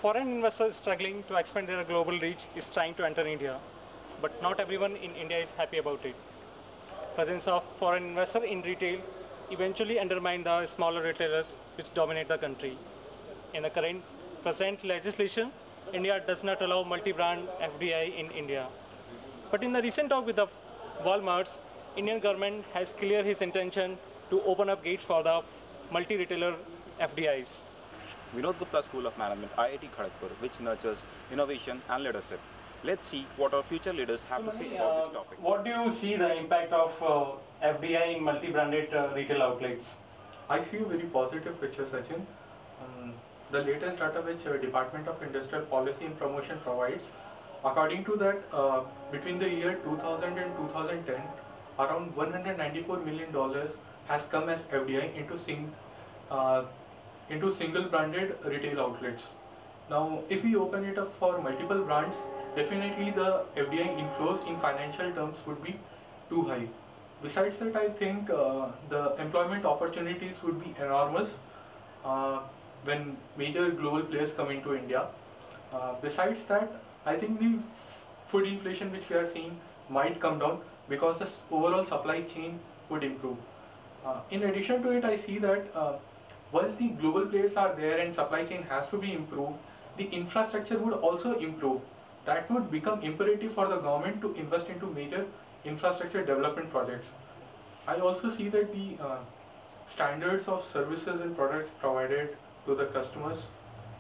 foreign investors struggling to expand their global reach is trying to enter India, but not everyone in India is happy about it. Presence of foreign investor in retail eventually undermine the smaller retailers which dominate the country. In the present legislation, India does not allow multi-brand FDI in India. But in the recent talk with the Wal-Marts, Indian government has cleared his intention to open up gates for the multi-retailer FDIs. Vinod Gupta School of Management, IIT Kharagpur, which nurtures innovation and leadership. Let's see what our future leaders have to say about this topic. What do you see the impact of FDI in multi-branded retail outlets? I see a very positive picture, Sachin. The latest data which Department of Industrial Policy and Promotion provides, according to that, between the year 2000 and 2010, around $194 million has come as FDI into single branded retail outlets. Now, if we open it up for multiple brands, definitely the FDI inflows in financial terms would be too high. Besides that, I think the employment opportunities would be enormous when major global players come into India. Besides that, I think the food inflation which we are seeing might come down because the overall supply chain would improve. In addition to it, I see that once the global players are there and supply chain has to be improved, the infrastructure would also improve. That would become imperative for the government to invest into major infrastructure development projects. I also see that the standards of services and products provided to the customers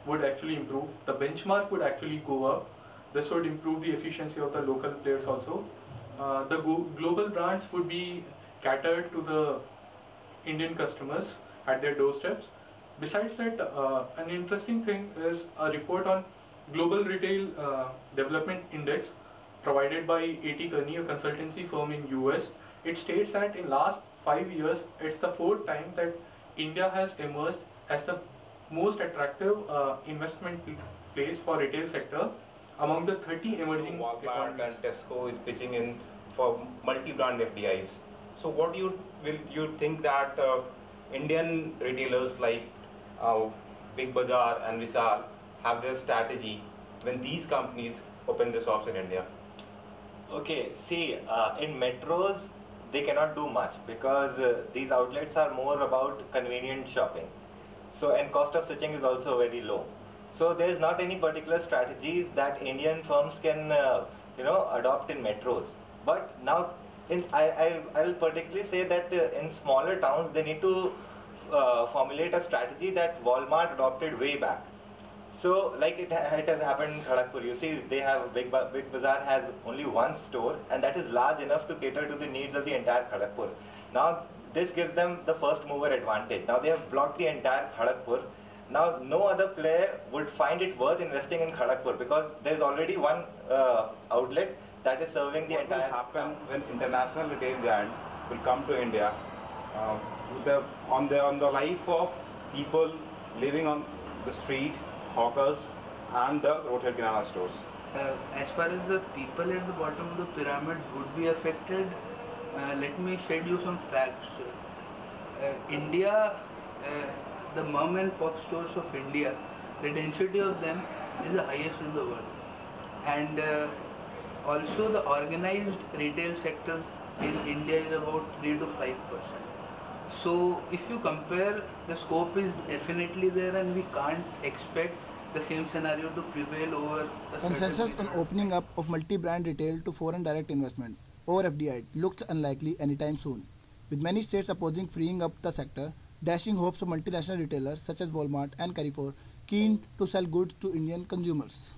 would actually improve. The benchmark would actually go up. This would improve the efficiency of the local players also. The global brands would be catered to the Indian customers at their doorsteps. Besides that, an interesting thing is a report on Global Retail Development Index provided by A.T. Kearney, a consultancy firm in US. It states that in last 5 years, it's the 4th time that India has emerged as the most attractive investment place for retail sector among the 30 emerging Wal-Mart and Tesco is pitching in for multi-brand FDIs. So what will you think that Indian retailers like Big Bazaar and Vishal have their strategy when these companies open their shops in India? Okay, see, in metros they cannot do much because these outlets are more about convenient shopping. So, and cost of switching is also very low. So there is not any particular strategies that Indian firms can adopt in metros. But now I'll particularly say that in smaller towns they need to formulate a strategy that Wal-Mart adopted way back. So like it has happened in Kharagpur. You see, they have Big Bazaar has only one store, and that is large enough to cater to the needs of the entire Kharagpur. Now this gives them the first mover advantage. Now they have blocked the entire Kharagpur. Now no other player would find it worth investing in Kharagpur because there is already one outlet that is serving the entire. What will happen when international retail giants will come to India on the life of people living on the street, hawkers and the roadside kirana stores? As far as the people at the bottom of the pyramid would be affected, let me shed you some facts. India, the mom and pop stores of India, the density of them is the highest in the world, and also the organized retail sector in India is about 3 to 5%. So if you compare, the scope is definitely there, and we can't expect the same scenario to prevail over the consensus on opening up of multi-brand retail to foreign direct investment or FDI looks unlikely anytime soon, with many states opposing freeing up the sector, dashing hopes of multinational retailers such as Wal-Mart and Carrefour keen to sell goods to Indian consumers.